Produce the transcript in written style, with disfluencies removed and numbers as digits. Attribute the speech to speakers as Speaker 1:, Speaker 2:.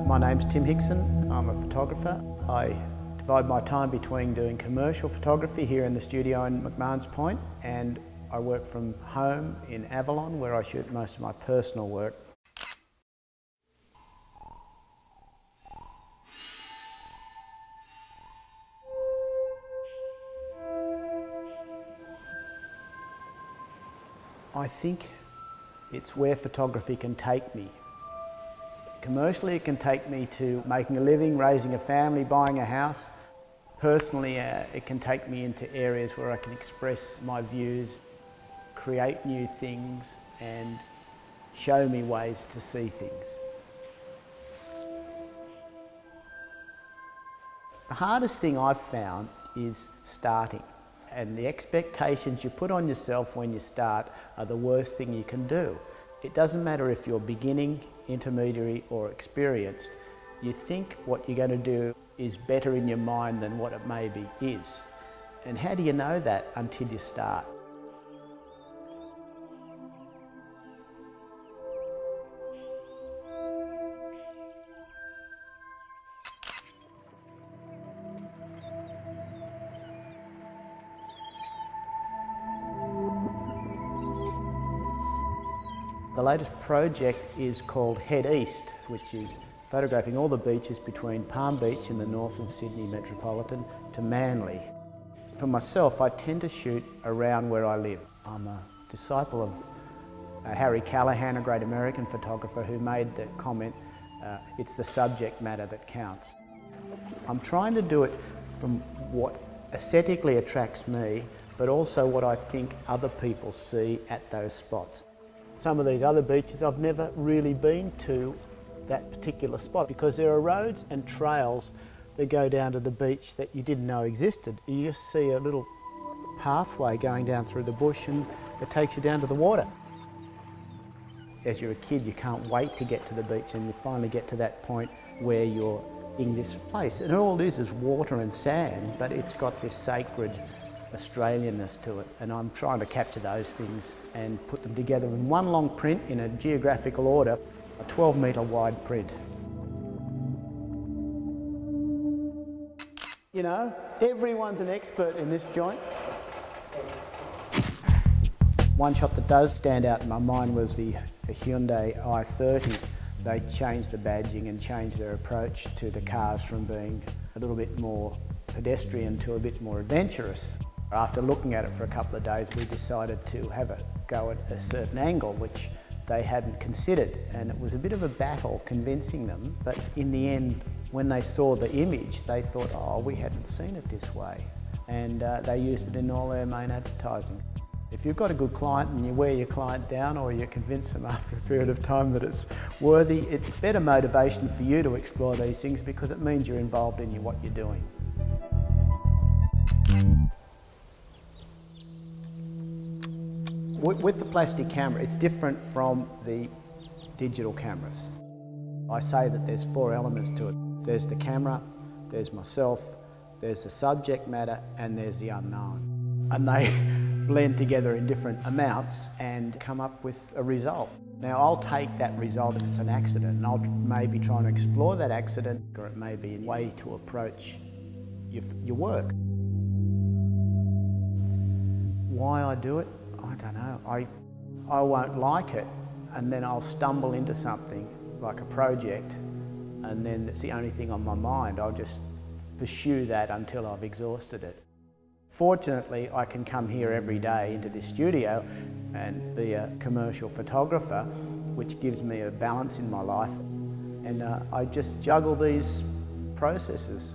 Speaker 1: My name's Tim Hixson. I'm a photographer. I divide my time between doing commercial photography here in the studio in McMahon's Point, and I work from home in Avalon where I shoot most of my personal work. I think it's where photography can take me. Commercially, it can take me to making a living, raising a family, buying a house. Personally, it can take me into areas where I can express my views, create new things, and show me ways to see things. The hardest thing I've found is starting. And the expectations you put on yourself when you start are the worst thing you can do. It doesn't matter if you're beginning, intermediary or experienced. You think what you're going to do is better in your mind than what it maybe is. And how do you know that until you start? The latest project is called Head East, which is photographing all the beaches between Palm Beach in the north of Sydney Metropolitan to Manly. For myself, I tend to shoot around where I live. I'm a disciple of Harry Callahan, a great American photographer who made the comment, it's the subject matter that counts. I'm trying to do it from what aesthetically attracts me, but also what I think other people see at those spots. Some of these other beaches, I've never really been to that particular spot because there are roads and trails that go down to the beach that you didn't know existed. You just see a little pathway going down through the bush and it takes you down to the water. As you're a kid, you can't wait to get to the beach, and you finally get to that point where you're in this place. And all it is water and sand, but it's got this sacred Australianness to it, and I'm trying to capture those things and put them together in one long print in a geographical order, a 12-metre wide print. You know, everyone's an expert in this joint. One shot that does stand out in my mind was the Hyundai i30. They changed the badging and changed their approach to the cars from being a little bit more pedestrian to a bit more adventurous. After looking at it for a couple of days, we decided to have a go at a certain angle which they hadn't considered, and it was a bit of a battle convincing them, but in the end, when they saw the image, they thought, oh, we hadn't seen it this way, and they used it in all their main advertising. If you've got a good client and you wear your client down, or you convince them after a period of time that it's worthy, it's better motivation for you to explore these things because it means you're involved in what you're doing. With the plastic camera, it's different from the digital cameras. I say that there's four elements to it. There's the camera, there's myself, there's the subject matter, and there's the unknown. And they blend together in different amounts and come up with a result. Now, I'll take that result if it's an accident, and I'll maybe try and explore that accident, or it may be a way to approach your work. Why I do it? I don't know. I won't like it, and then I'll stumble into something like a project, and then it's the only thing on my mind. I'll just pursue that until I've exhausted it. Fortunately, I can come here every day into this studio and be a commercial photographer, which gives me a balance in my life, and I just juggle these processes.